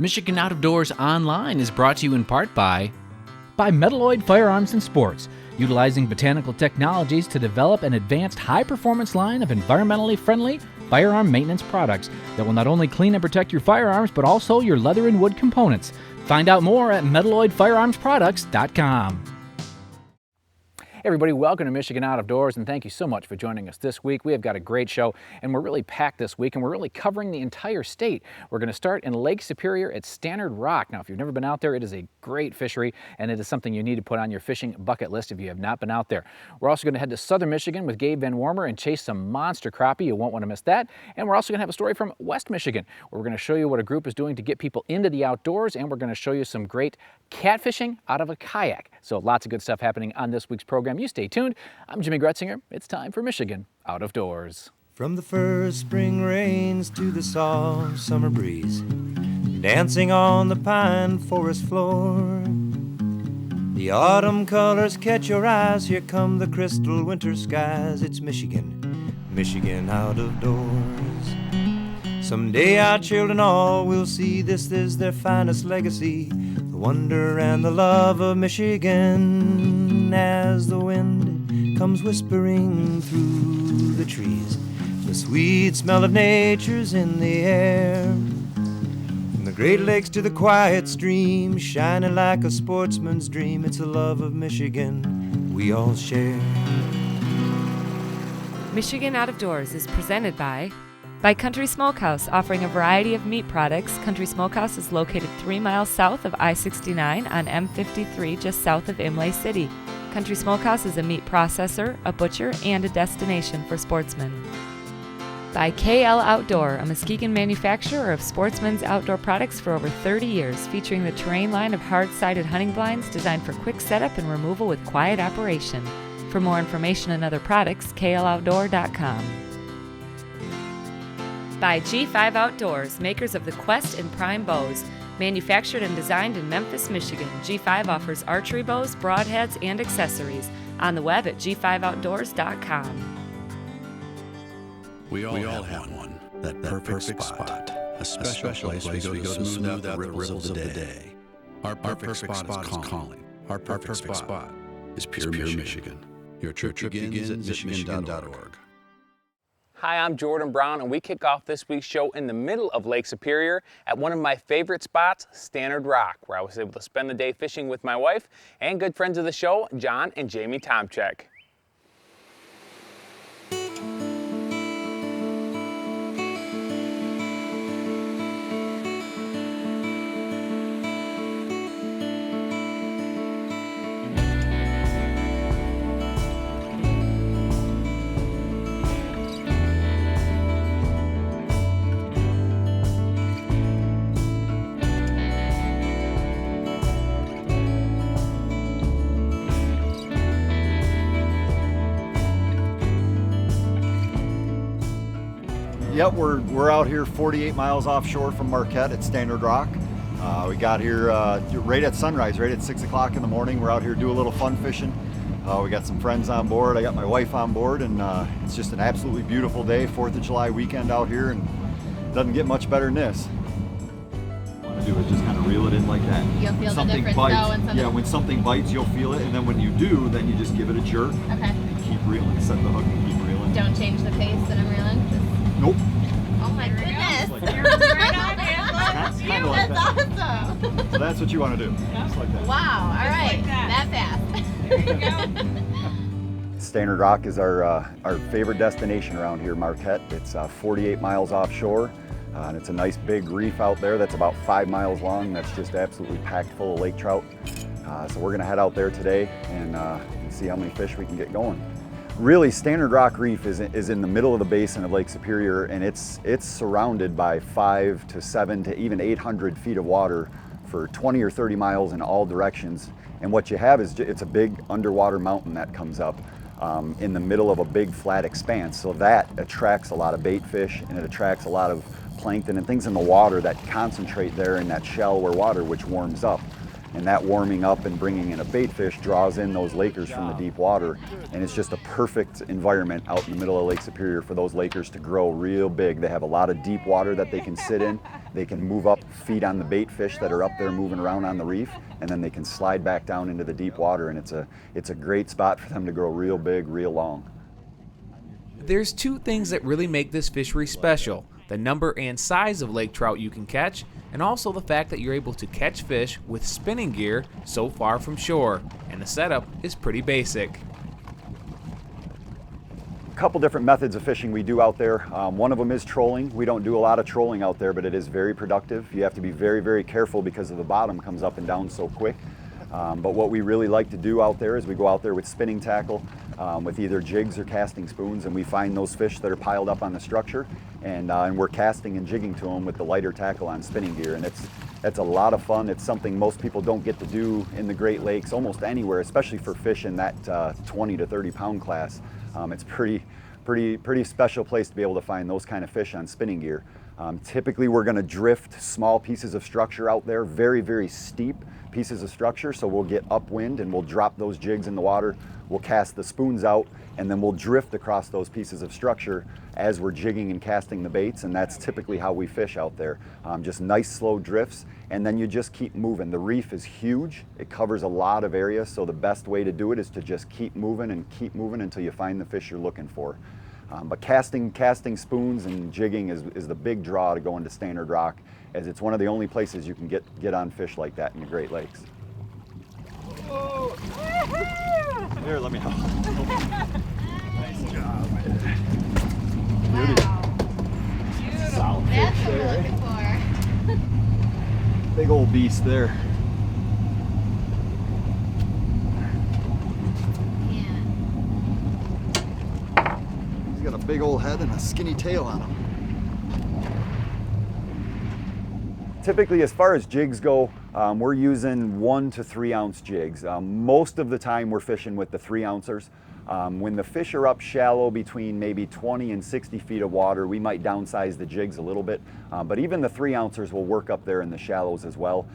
Michigan Out of Doors Online is brought to you in part by Metalloid Firearms and Sports, utilizing botanical technologies to develop an advanced high-performance line of environmentally friendly firearm maintenance products that will not only clean and protect your firearms, but also your leather and wood components. Find out more at metalloidfirearmsproducts.com. Hey everybody, welcome to Michigan Out of Doors, and thank you so much for joining us this week. We have got a great show, and we're really packed this week, and we're really covering the entire state. We're going to start in Lake Superior at Standard Rock. Now, if you've never been out there, it is a great fishery, and it is something you need to put on your fishing bucket list if you have not been out there. We're also going to head to Southern Michigan with Gabe Van Warmer and chase some monster crappie. You won't want to miss that. And we're also going to have a story from West Michigan, where we're going to show you what a group is doing to get people into the outdoors, and we're going to show you some great catfishing out of a kayak. So lots of good stuff happening on this week's program. You stay tuned. I'm Jimmy Gretzinger. It's time for Michigan Out of Doors. From the first spring rains to the soft summer breeze, dancing on the pine forest floor, the autumn colors catch your eyes. Here come the crystal winter skies. It's Michigan, Michigan Out of Doors. Someday our children all will see this is their finest legacy, the wonder and the love of Michigan. As the wind comes whispering through the trees, the sweet smell of nature's in the air. From the Great Lakes to the quiet stream, shining like a sportsman's dream, it's the love of Michigan we all share. Michigan Out of Doors is presented by Country Smokehouse, offering a variety of meat products. Country Smokehouse is located 3 miles south of I-69 on M53, just south of Imlay City. Country Smokehouse is a meat processor, a butcher, and a destination for sportsmen. By KL Outdoor, a Muskegon manufacturer of sportsmen's outdoor products for over 30 years, featuring the Terrain line of hard-sided hunting blinds designed for quick setup and removal with quiet operation. For more information on other products, kloutdoor.com. By G5 Outdoors, makers of the Quest and Prime bows. Manufactured and designed in Memphis, Michigan, G5 offers archery bows, broadheads, and accessories. On the web at g5outdoors.com. We all have one. That perfect spot. A special place we go to smooth out the ripples of the day. Our perfect spot is calling. Our perfect spot is pure Michigan. Your trip begins at michigan.org. Hi, I'm Jordan Brown, and we kick off this week's show in the middle of Lake Superior at one of my favorite spots, Standard Rock, where I was able to spend the day fishing with my wife and good friends of the show, John and Jamie Tomczyk. Yep, we're out here 48 miles offshore from Marquette at Standard Rock. We got here right at sunrise, right at 6 o'clock in the morning. We're out here doing a little fun fishing. We got some friends on board. I got my wife on board, and it's just an absolutely beautiful day, 4th of July weekend out here, and it doesn't get much better than this. What I want to do is just kind of reel it in like that. You'll feel something the difference bites. though, when something... Yeah, when something bites, you'll feel it, and then when you do, then you just give it a jerk. Okay. And keep reeling. Set the hook and keep reeling. Don't change the pace that I'm reeling? Nope. Oh my goodness! Like You're right on, Angela. Kind of like That's that. awesome! So that's what you want to do. Just like that. Wow, alright. That fast. There you go. Standard Rock is our favorite destination around here, Marquette. It's 48 miles offshore, and it's a nice big reef out there that's about 5 miles long. That's just absolutely packed full of lake trout. So we're gonna head out there today and see how many fish we can get going. Really, Standard Rock Reef is in the middle of the basin of Lake Superior, and it's surrounded by 5 to 7 to even 800 feet of water for 20 or 30 miles in all directions. And what you have is it's a big underwater mountain that comes up in the middle of a big flat expanse. So that attracts a lot of bait fish, and it attracts a lot of plankton and things in the water that concentrate there in that shallower water, which warms up. and that warming up and bringing in a bait fish draws in those Lakers from the deep water, and it's just a perfect environment out in the middle of Lake Superior for those Lakers to grow real big. They have a lot of deep water that they can sit in. They can move up, feed on the bait fish that are up there moving around on the reef, and then they can slide back down into the deep water, and it's a great spot for them to grow real big, real long. There's two things that really make this fishery special: the number and size of lake trout you can catch, and also the fact that you're able to catch fish with spinning gear so far from shore, and the setup is pretty basic. A couple different methods of fishing we do out there. One of them is trolling. We don't do a lot of trolling out there, but it is very productive. You have to be very, very careful because of the bottom comes up and down so quick. But what we really like to do out there is we go out there with spinning tackle, with either jigs or casting spoons, and we find those fish that are piled up on the structure, and we're casting and jigging to them with the lighter tackle on spinning gear, and it's a lot of fun. It's something most people don't get to do in the Great Lakes almost anywhere, especially for fish in that 20 to 30 pound class. It's pretty special place to be able to find those kind of fish on spinning gear. Typically we're going to drift small pieces of structure out there, very, very steep pieces of structure, so we'll get upwind and we'll drop those jigs in the water, we'll cast the spoons out, and then we'll drift across those pieces of structure as we're jigging and casting the baits, and that's typically how we fish out there. Just nice slow drifts, and then you just keep moving. The reef is huge, it covers a lot of area, so the best way to do it is to just keep moving until you find the fish you're looking for. But casting spoons and jigging is the big draw to go into Standard Rock, as it's one of the only places you can get on fish like that in the Great Lakes. Here, let me help. Nice job. Wow. Beautiful. That's what we're looking for. Big old beast there. He's got a big old head and a skinny tail on him. Typically, as far as jigs go, we're using 1 to 3 ounce jigs. Most of the time we're fishing with the 3 ouncers. When the fish are up shallow between maybe 20 and 60 feet of water, we might downsize the jigs a little bit, but even the 3 ouncers will work up there in the shallows as well.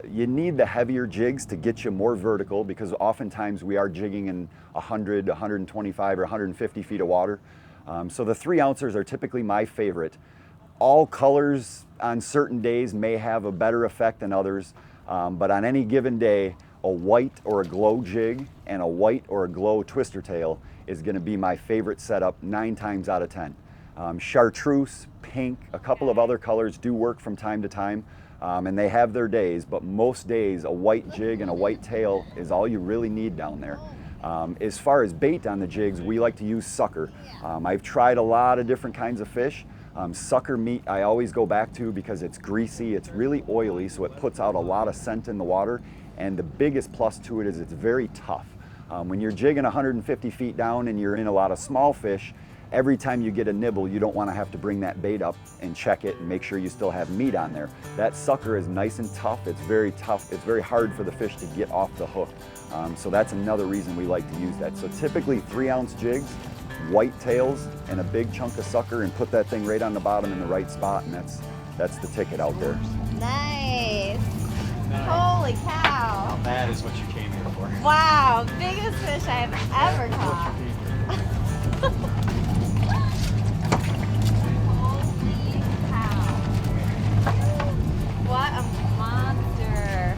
You need the heavier jigs to get you more vertical, because oftentimes we are jigging in 100, 125 or 150 feet of water. So the 3 ouncers are typically my favorite. All colors on certain days may have a better effect than others, but on any given day, a white or a glow jig and a white or a glow twister tail is going to be my favorite setup 9 times out of 10. Chartreuse, pink, a couple of other colors do work from time to time, and they have their days, but most days a white jig and a white tail is all you really need down there. As far as bait on the jigs, we like to use sucker. I've tried a lot of different kinds of fish. Sucker meat I always go back to because it's greasy, it's really oily, so it puts out a lot of scent in the water, and the biggest plus to it is it's very tough. When you're jigging 150 feet down and you're in a lot of small fish, every time you get a nibble, you don't want to have to bring that bait up and check it and make sure you still have meat on there. That sucker is nice and tough. It's very tough. It's very hard for the fish to get off the hook. So that's another reason we like to use that. So typically 3 ounce jigs, white tails, and a big chunk of sucker, and put that thing right on the bottom in the right spot, and that's the ticket out there. Nice. Holy cow. Now that is what you came here for. Wow, biggest fish I have ever caught. Holy cow. What a monster.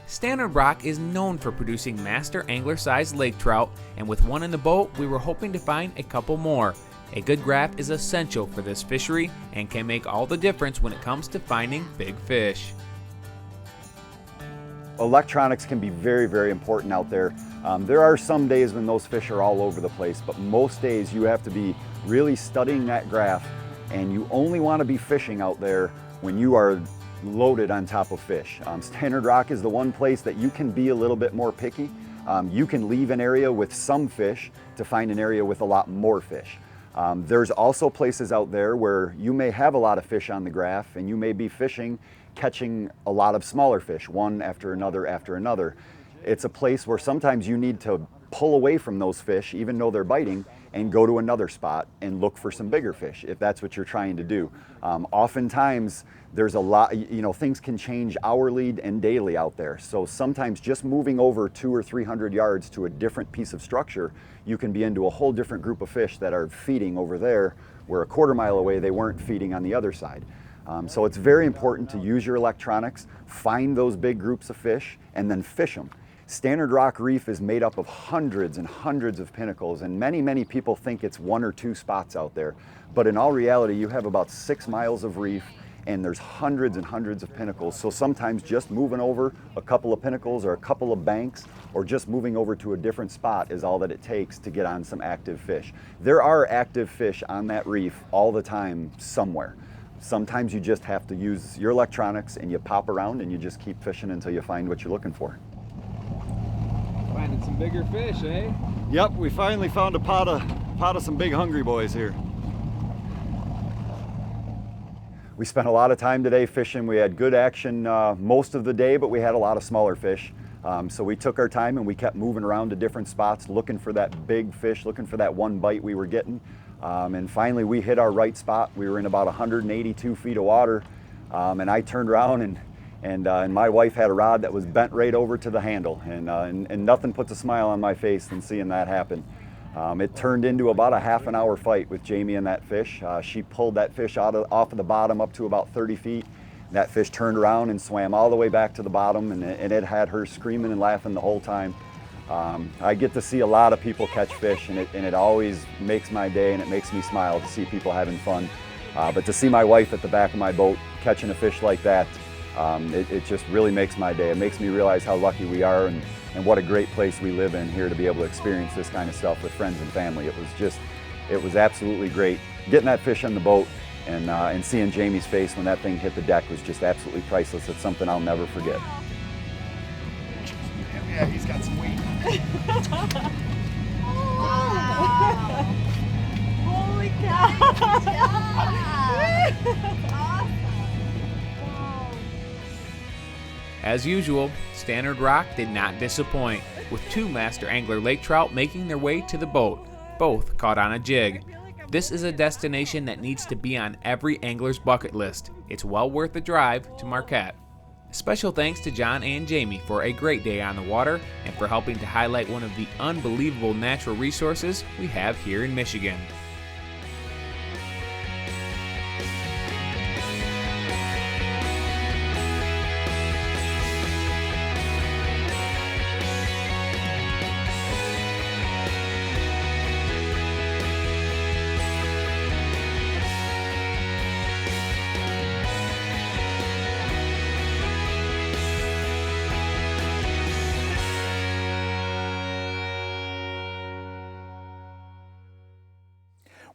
Standard Rock is known for producing master angler-sized lake trout, and with one in the boat, we were hoping to find a couple more. A good graph is essential for this fishery and can make all the difference when it comes to finding big fish. Electronics can be very, very important out there. There are some days when those fish are all over the place, but most days you have to be really studying that graph, and you only want to be fishing out there when you are loaded on top of fish. Standard Rock is the one place that you can be a little bit more picky. You can leave an area with some fish to find an area with a lot more fish. There's also places out there where you may have a lot of fish on the graph, and you may be fishing, catching a lot of smaller fish, one after another after another. It's a place where sometimes you need to pull away from those fish, even though they're biting, and go to another spot and look for some bigger fish if that's what you're trying to do. Oftentimes there's a lot, things can change hourly and daily out there. So sometimes just moving over 200 or 300 yards to a different piece of structure, you can be into a whole different group of fish that are feeding over there, where a quarter mile away they weren't feeding on the other side. So it's very important to use your electronics, find those big groups of fish, and then fish them. Standard Rock Reef is made up of hundreds and hundreds of pinnacles, and many people think it's 1 or 2 spots out there. But in all reality, you have about 6 miles of reef, and there's hundreds and hundreds of pinnacles. So sometimes just moving over a couple of pinnacles or a couple of banks, or just moving over to a different spot is all that it takes to get on some active fish. There are active fish on that reef all the time somewhere. Sometimes you just have to use your electronics and you pop around and you just keep fishing until you find what you're looking for. Finding some bigger fish, eh? Yep, we finally found a pot of some big hungry boys here. We spent a lot of time today fishing. We had good action most of the day, but we had a lot of smaller fish. So we took our time and we kept moving around to different spots, looking for that big fish, looking for that one bite we were getting. And finally we hit our right spot. We were in about 182 feet of water, and I turned around and my wife had a rod that was bent right over to the handle, and nothing puts a smile on my face than seeing that happen. It turned into about a half an hour fight with Jamie and that fish. She pulled that fish off of the bottom up to about 30 feet. That fish turned around and swam all the way back to the bottom, and it had her screaming and laughing the whole time. I get to see a lot of people catch fish, and it always makes my day, and it makes me smile to see people having fun. But to see my wife at the back of my boat catching a fish like that, it just really makes my day. It makes me realize how lucky we are and what a great place we live in here to be able to experience this kind of stuff with friends and family. It was absolutely great. Getting that fish on the boat and seeing Jamie's face when that thing hit the deck was just absolutely priceless. It's something I'll never forget. Yeah, he's got some weight. Wow. Holy cow. Awesome. Wow. As usual, Standard Rock did not disappoint, with 2 master angler lake trout making their way to the boat, both caught on a jig. This is a destination that needs to be on every angler's bucket list. It's well worth the drive to Marquette. Special thanks to John and Jamie for a great day on the water and for helping to highlight one of the unbelievable natural resources we have here in Michigan.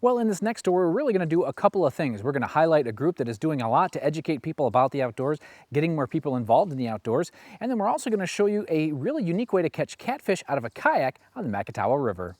Well, in this next story, we're really going to do a couple of things. We're going to highlight a group that is doing a lot to educate people about the outdoors, getting more people involved in the outdoors, and then we're also going to show you a really unique way to catch catfish out of a kayak on the Macatawa River.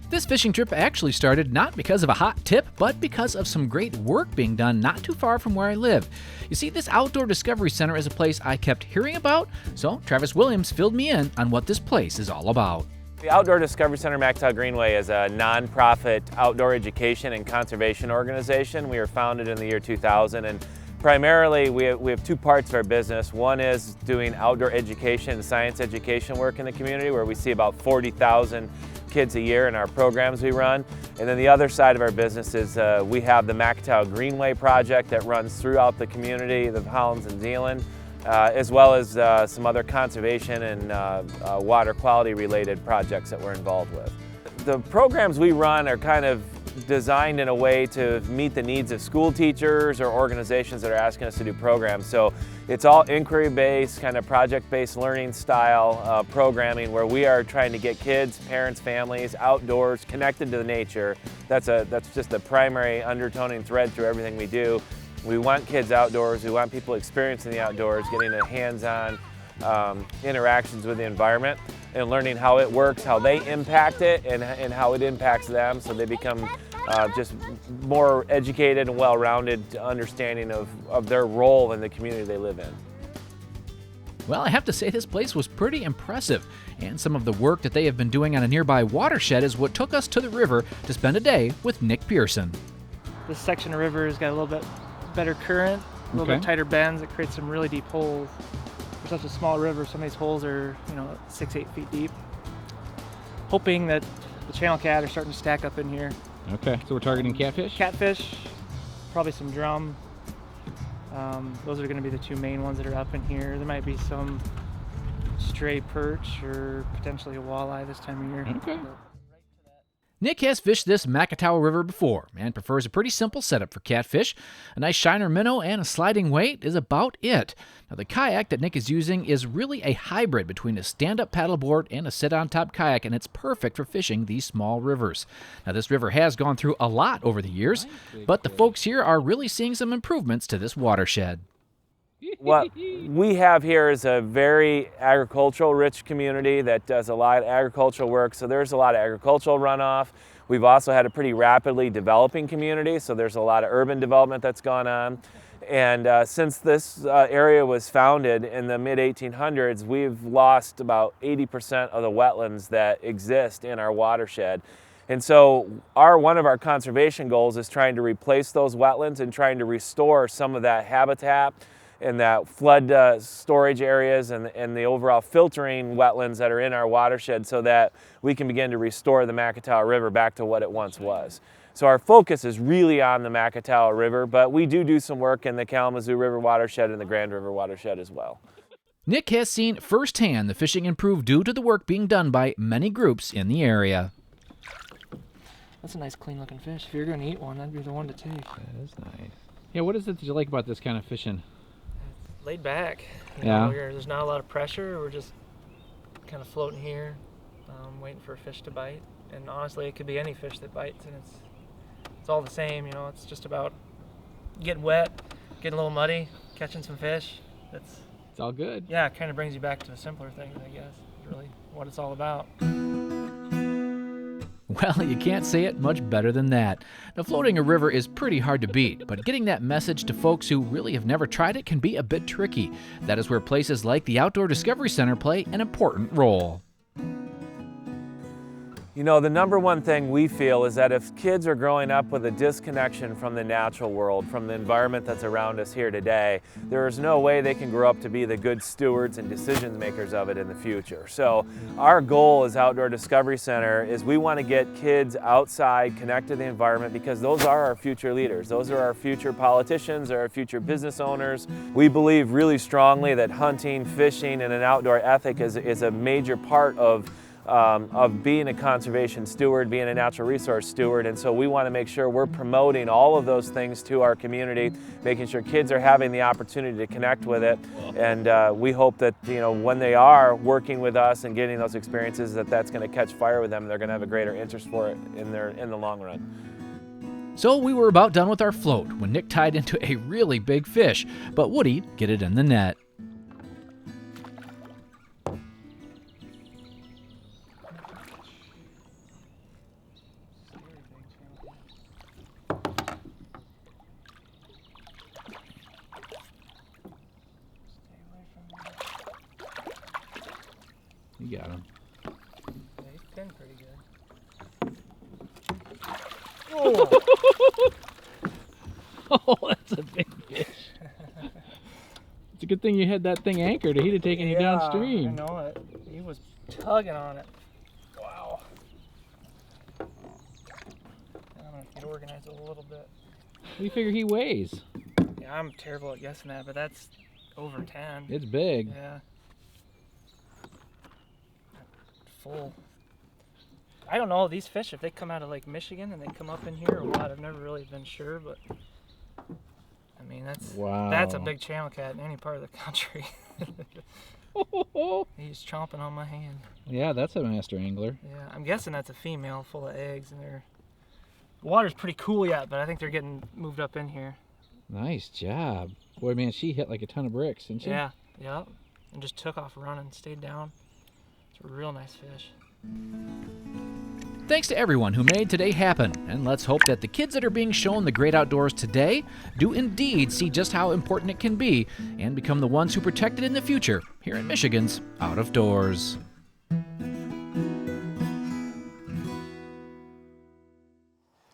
This fishing trip actually started not because of a hot tip, but because of some great work being done not too far from where I live. You see, this Outdoor Discovery Center is a place I kept hearing about, so Travis Williams filled me in on what this place is all about. The Outdoor Discovery Center Macatawa Greenway is a nonprofit outdoor education and conservation organization. We were founded in the year 2000, and primarily we have 2 parts of our business. One is doing outdoor education and science education work in the community, where we see about 40,000 kids a year in our programs we run. And then the other side of our business is we have the Macatawa Greenway project that runs throughout the community, the Hollands and Zeeland, as well as some other conservation and water quality related projects that we're involved with. The programs we run are kind of designed in a way to meet the needs of school teachers or organizations that are asking us to do programs. So it's all inquiry-based, kind of project-based learning style programming, where we are trying to get kids, parents, families outdoors, connected to the nature. That's just the primary undertoning thread through everything we do. We want kids outdoors, we want people experiencing the outdoors, getting a hands-on interactions with the environment and learning how it works, how they impact it, and how it impacts them, so they become just more educated and well-rounded understanding of their role in the community they live in. Well, I have to say this place was pretty impressive, and some of the work that they have been doing on a nearby watershed is what took us to the river to spend a day with Nick Pearson. This section of river has got a little bit better current, a little bit tighter bends. It creates some really deep holes. For such a small river, some of these holes are, 6-8 feet deep. Hoping that the channel cat are starting to stack up in here. Okay, so we're targeting catfish? Catfish, probably some drum. Those are going to be the two main ones that are up in here. There might be some stray perch or potentially a walleye this time of year. Okay. Nick has fished this Macatawa River before and prefers a pretty simple setup for catfish. A nice shiner minnow and a sliding weight is about it. Now, the kayak that Nick is using is really a hybrid between a stand-up paddleboard and a sit-on-top kayak, and it's perfect for fishing these small rivers. Now, this river has gone through a lot over the years, but the folks here are really seeing some improvements to this watershed. What we have here is a very agricultural rich community that does a lot of agricultural work, so there's a lot of agricultural runoff. We've also had a pretty rapidly developing community, so there's a lot of urban development that's gone on. And since this area was founded in the mid-1800s, we've lost about 80% of the wetlands that exist in our watershed. And so one of our conservation goals is trying to replace those wetlands and trying to restore some of that habitat and that flood storage areas and the overall filtering wetlands that are in our watershed so that we can begin to restore the Macatawa River back to what it once was. So our focus is really on the Macatawa River, but we do some work in the Kalamazoo River watershed and the Grand River watershed as well. Nick has seen firsthand the fishing improve due to the work being done by many groups in the area. That's a nice clean looking fish. If you're going to eat one, that'd be the one to take. That is nice. Yeah, what is it that you like about this kind of fishing? Laid back. There's not a lot of pressure. We're just kind of floating here, waiting for a fish to bite. And honestly, it could be any fish that bites, and it's all the same. It's just about getting wet, getting a little muddy, catching some fish. It's all good. Yeah, it kind of brings you back to the simpler things, I guess. Is really what it's all about. Well, you can't say it much better than that. Now, floating a river is pretty hard to beat, but getting that message to folks who really have never tried it can be a bit tricky. That is where places like the Outdoor Discovery Center play an important role. The number one thing we feel is that if kids are growing up with a disconnection from the natural world, from the environment that's around us here today, there is no way they can grow up to be the good stewards and decision makers of it in the future. So our goal as Outdoor Discovery Center is we want to get kids outside, connect to the environment, because those are our future leaders. Those are our future politicians, they're our future business owners. We believe really strongly that hunting, fishing, and an outdoor ethic is a major part of being a conservation steward, being a natural resource steward, and so we want to make sure we're promoting all of those things to our community, making sure kids are having the opportunity to connect with it, and we hope that when they are working with us and getting those experiences, that's going to catch fire with them, and they're going to have a greater interest for it in the long run. So we were about done with our float when Nick tied into a really big fish, but would he get it in the net? You got him. Yeah, he's pinned pretty good. Oh! Oh, that's a big fish. It's a good thing you had that thing anchored, or he'd have taken you downstream. I know it. He was tugging on it. Wow. I don't know if you could organize it a little bit. What do you figure he weighs? Yeah, I'm terrible at guessing that, but that's over 10. It's big. Yeah. Full. I don't know, these fish, if they come out of Lake Michigan and they come up in here or what, I've never really been sure, but I mean, that's a big channel cat in any part of the country. He's chomping on my hand. Yeah, that's a master angler. Yeah, I'm guessing that's a female full of eggs, and the water's pretty cool yet, but I think they're getting moved up in here. Nice job. Boy, man, she hit like a ton of bricks, didn't she? Yeah, and just took off running, stayed down. It's a real nice fish. Thanks to everyone who made today happen, and let's hope that the kids that are being shown the great outdoors today do indeed see just how important it can be and become the ones who protect it in the future here in Michigan's Out of Doors.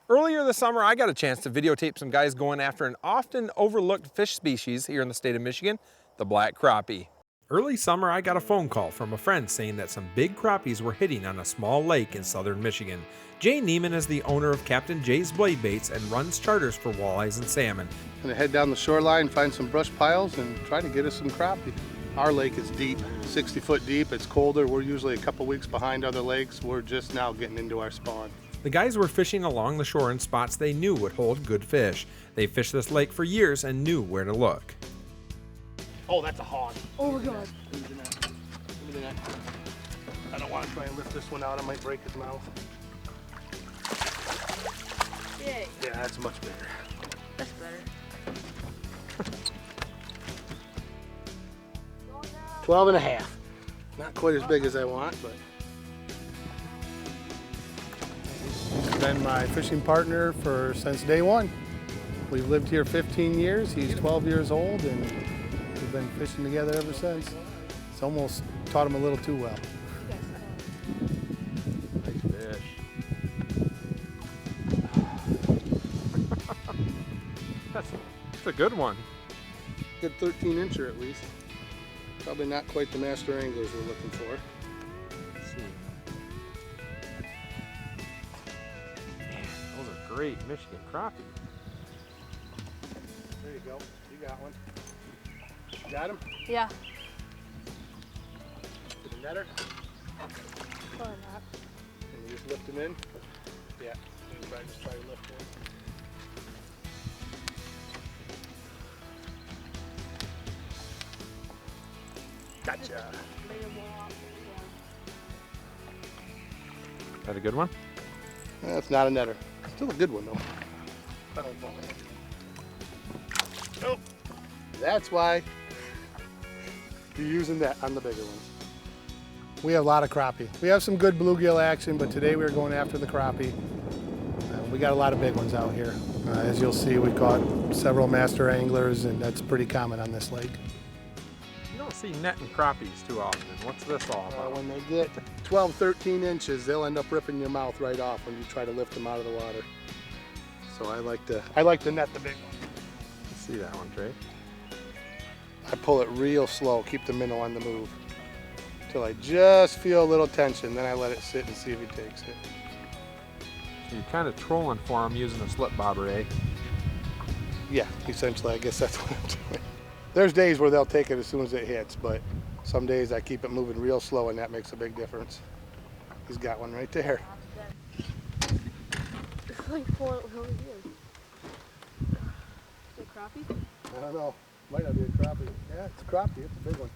Earlier this summer, I got a chance to videotape some guys going after an often overlooked fish species here in the state of Michigan, the black crappie. Early summer, I got a phone call from a friend saying that some big crappies were hitting on a small lake in southern Michigan. Jay Neiman is the owner of Captain Jay's Blade Baits and runs charters for walleyes and salmon. Gonna head down the shoreline, find some brush piles, and try to get us some crappie. Our lake is deep, 60 foot deep. It's colder. We're usually a couple weeks behind other lakes. We're just now getting into our spawn. The guys were fishing along the shore in spots they knew would hold good fish. They fished this lake for years and knew where to look. Oh, that's a hog. Oh my god. Give me the net. I don't want to try and lift this one out. I might break his mouth. Yay. Yeah, that's much bigger. That's better. 12 and a half. Not quite as big as I want, but. He's been my fishing partner since day one. We've lived here 15 years. He's 12 years old, and we've been fishing together ever since. It's almost taught him a little too well. Nice fish. That's a good one. Good 13-incher at least. Probably not quite the master anglers we're looking for. Let's see. Man, those are great Michigan crappie. There you go. You got one. Got him? Yeah. Is it better? Or not. Can you just lift him in? Yeah. You probably just try to lift him. Gotcha. Is that a good one? That's not a netter. Still a good one though. Oh, that's why you're using that on the bigger ones. We have a lot of crappie. We have some good bluegill action, but today we're going after the crappie. We got a lot of big ones out here. As you'll see, we caught several master anglers, and that's pretty common on this lake. You don't see netting crappies too often. What's this all about? When they get 12, 13 inches, they'll end up ripping your mouth right off when you try to lift them out of the water. So I like to net the big one. See that one, Trey? I pull it real slow, keep the minnow on the move, till I just feel a little tension. Then I let it sit and see if he takes it. So you're kind of trolling for him using a slip bobber, eh? Yeah, essentially, I guess that's what I'm doing. There's days where they'll take it as soon as it hits, but some days I keep it moving real slow, and that makes a big difference. He's got one right there. It's like four over here. Is it crappie? I don't know. Might not be a crappie. Yeah, it's a crappie. It's a big one.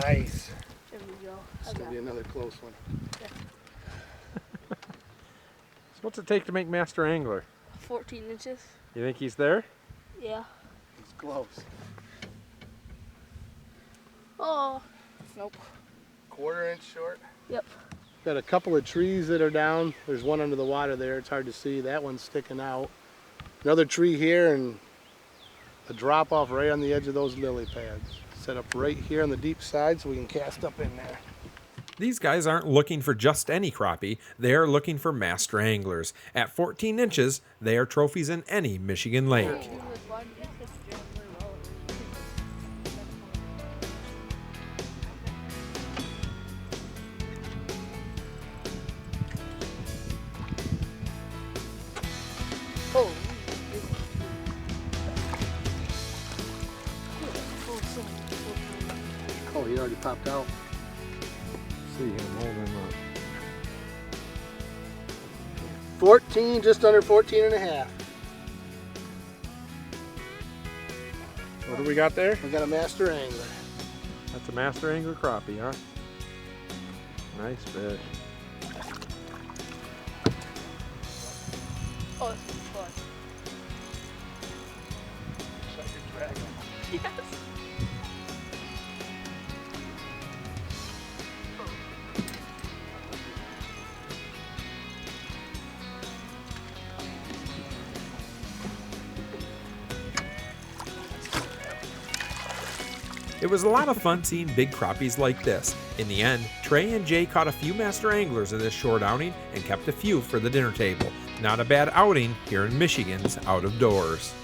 Nice. There we go. It's going to be another close one. So what's it take to make master angler? 14 inches. You think he's there? Yeah. He's close. Oh. Nope. 1/4 inch short. Yep. Got a couple of trees that are down. There's one under the water there. It's hard to see. That one's sticking out. Another tree here and a drop off right on the edge of those lily pads. Set up right here on the deep side so we can cast up in there. These guys aren't looking for just any crappie, they're looking for master anglers. At 14 inches, they are trophies in any Michigan lake. Oh, he already popped out. See him holding him up. 14, just under 14 and a half. What do we got there? We got a master angler. That's a master angler crappie, huh? Nice fish. Oh, this is fun. So I can drag him. Yes. It was a lot of fun seeing big crappies like this. In the end, Trey and Jay caught a few master anglers in this short outing and kept a few for the dinner table. Not a bad outing here in Michigan's Out of Doors.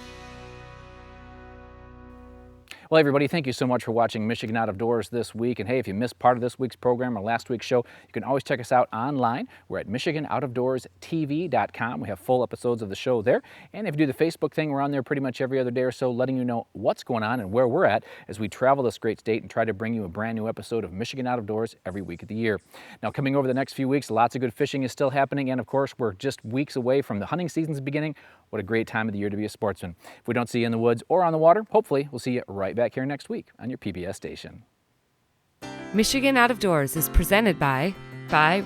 Well, everybody, thank you so much for watching Michigan Out of Doors this week. And hey, if you missed part of this week's program or last week's show, you can always check us out online. We're at MichiganOutofDoorsTV.com. We have full episodes of the show there. And if you do the Facebook thing, we're on there pretty much every other day or so, letting you know what's going on and where we're at as we travel this great state and try to bring you a brand new episode of Michigan Out of Doors every week of the year. Now, coming over the next few weeks, lots of good fishing is still happening. And of course, we're just weeks away from the hunting season's beginning. What a great time of the year to be a sportsman. If we don't see you in the woods or on the water, hopefully we'll see you right back here next week on your PBS station. Michigan Out of Doors is presented by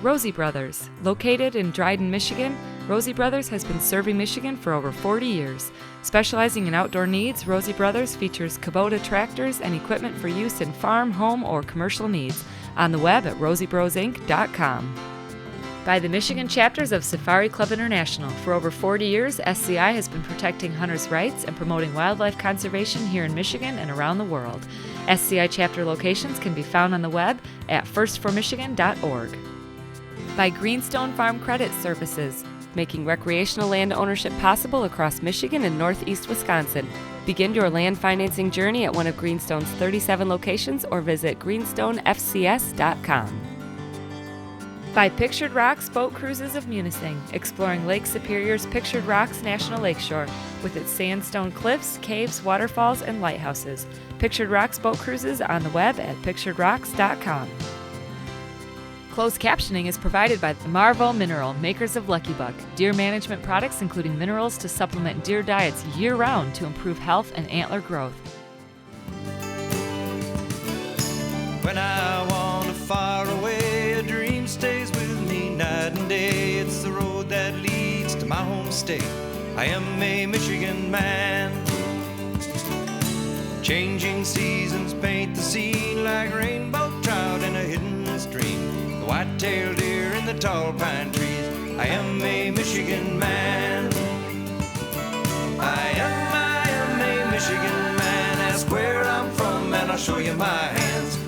Rosie Brothers. Located in Dryden, Michigan, Rosie Brothers has been serving Michigan for over 40 years. Specializing in outdoor needs, Rosie Brothers features Kubota tractors and equipment for use in farm, home, or commercial needs. On the web at rosiebrosinc.com. By the Michigan chapters of Safari Club International. For over 40 years, SCI has been protecting hunters' rights and promoting wildlife conservation here in Michigan and around the world. SCI chapter locations can be found on the web at firstformichigan.org. By Greenstone Farm Credit Services, making recreational land ownership possible across Michigan and northeast Wisconsin. Begin your land financing journey at one of Greenstone's 37 locations or visit greenstonefcs.com. By Pictured Rocks Boat Cruises of Munising, exploring Lake Superior's Pictured Rocks National Lakeshore with its sandstone cliffs, caves, waterfalls, and lighthouses. Pictured Rocks Boat Cruises on the web at picturedrocks.com. Closed captioning is provided by Marvel Mineral, makers of Lucky Buck, deer management products including minerals to supplement deer diets year-round to improve health and antler growth. When I wander far away, a dream stays with me night and day. It's the road that leads to my home state. I am a Michigan man. Changing seasons paint the scene like rainbow trout in a hidden stream. The white-tailed deer in the tall pine trees. I am a Michigan man. I am a Michigan man. Ask where I'm from and I'll show you my hands.